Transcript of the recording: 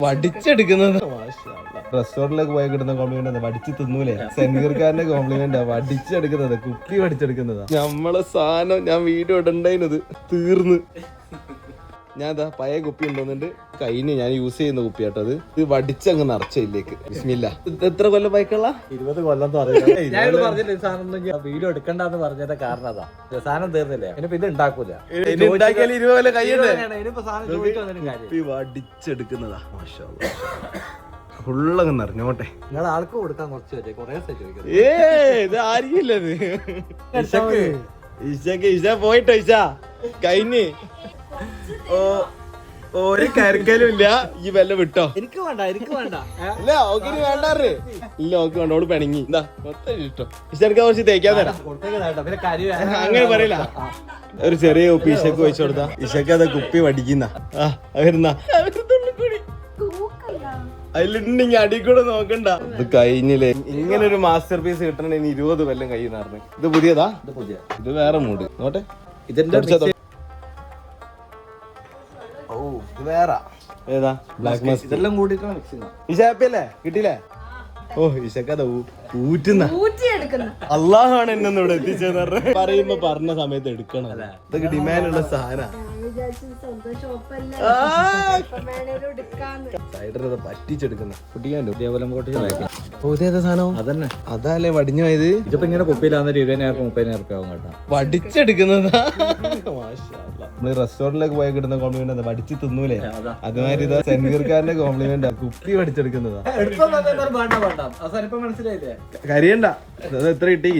വടിച്ചെടുക്കുന്നത്. റെസ്റ്റോറന്റിലേക്ക് പോയി കിട്ടുന്ന കോംപ്ലിമെന്റ് വടിച്ച് തിന്നൂലേ? സെൻഗീർക്കാരന്റെ കോംപ്ലിമെന്റാ വടിച്ചെടുക്കുന്നത്, കുപ്പി വടിച്ചെടുക്കുന്നതാ. നമ്മളെ സാധനം ഞാൻ വീഡിയോ ഇടണ്ടത് തീർന്ന്. ഞാൻ പഴയ കുപ്പി ഉണ്ടോന്നുണ്ട് കഴിഞ്ഞ് ഞാൻ യൂസ് ചെയ്യുന്ന കുപ്പി കേട്ടോ. അത് ഇത് വടിച്ചങ്ങ് നിറച്ചില്ലേക്ക്. ബിസ്മില്ല. എത്ര കൊല്ലം ബൈക്കുള്ള? 20 കൊല്ലം. പറഞ്ഞില്ല വീഡിയോ എടുക്കണ്ടെന്ന് പറഞ്ഞത് കാരണം അതാ, സാധനം തീർന്നില്ലേ. ഇനിയിപ്പോ ഇത് ഉണ്ടാക്കൂല. 20 കൊല്ലം കഴിയണ്ടേ? കുപ്പി വടിച്ചെടുക്കുന്നതാ. ഫുള്ളങ്ങ് നിറഞ്ഞോട്ടെ. നിങ്ങൾ ആൾക്ക് കൊടുക്കാൻ കുറച്ച് കൊറേ ഇത് ആയിരിക്കില്ലത്. ഇഷ പോയിട്ടോ ഇഷ കഴിഞ്ഞ്. ഒരു കരക്കലും ഇല്ല. ഈ വെല്ല വിട്ടോ. എനിക്ക് വേണ്ട ഇല്ല ഓക്കെ വേണ്ടാറ്. ഇല്ല ഓക്കെ വേണ്ട. ഓള് പിണങ്ങി. എന്താ മൊത്തം ഇഷ്ടം. ഇഷക്ക് കുറച്ച് തേക്കാൻ തരാം. അങ്ങനെ പറയില്ല. ഒരു ചെറിയ കുപ്പി ഇഷക്ക് വെച്ചു കൊടുത്താ ഇഷക്ക് അത് കുപ്പി വടിക്കുന്ന. അതിലുണ്ടെങ്കിൽ അടി കൂടെ നോക്കണ്ട. ഇത് കഴിഞ്ഞില്ലേ. ഇങ്ങനെ ഒരു മാസ്റ്റർ പീസ് കിട്ടണമെങ്കിൽ 20 കൊല്ലം കഴിയുന്നായിരുന്നു. ഇത് പുതിയതാ? ഇത് വേറെ മൂഡ് നോട്ടെ. ഇതിന്റെ ഇത് വേറെ ഏതാ? Black Musk. ഇതെല്ലാം കൂടിയിട്ടാണ് മിക്സ് ചെയ്യുന്നത്. ഇഷ ഹാപ്പി അല്ലേ? കിട്ടിയില്ലേ? ഓ ഇഷക്കഥ ഊറ്റുന്ന അള്ളാഹാണ് എന്നെ ഇവിടെ എത്തിച്ചെന്ന് പറഞ്ഞ പറയുമ്പോ പറഞ്ഞ സമയത്ത് എടുക്കണം. ഇതൊക്കെ ഡിമാൻഡ് ഉള്ള സാധനം. പറ്റിച്ചെടുക്കുന്ന സാധനം അതന്നെ. അതല്ലേ വടിഞ്ഞു പോയത്. ഇതിപ്പോ ഇങ്ങനെ കുപ്പിയിലാന്ന് 20,000 30,000 ആവും കേട്ടോ. വടിച്ചെടുക്കുന്നതാ. നമ്മള് റെസ്റ്റോറന്റിലേക്ക് പോയി കിട്ടുന്ന കോംപ്ലിമെന്റ് വടിച്ച് തിന്നൂലേ? അതുമാതിരി ഇതാ സെൻഗീർക്കാരന്റെ കോംപ്ലിമെന്റ് കുപ്പി വടിച്ചെടുക്കുന്നതാ. മനസ്സിലായില്ലേ? കരിയണ്ട. എത്ര കിട്ടി?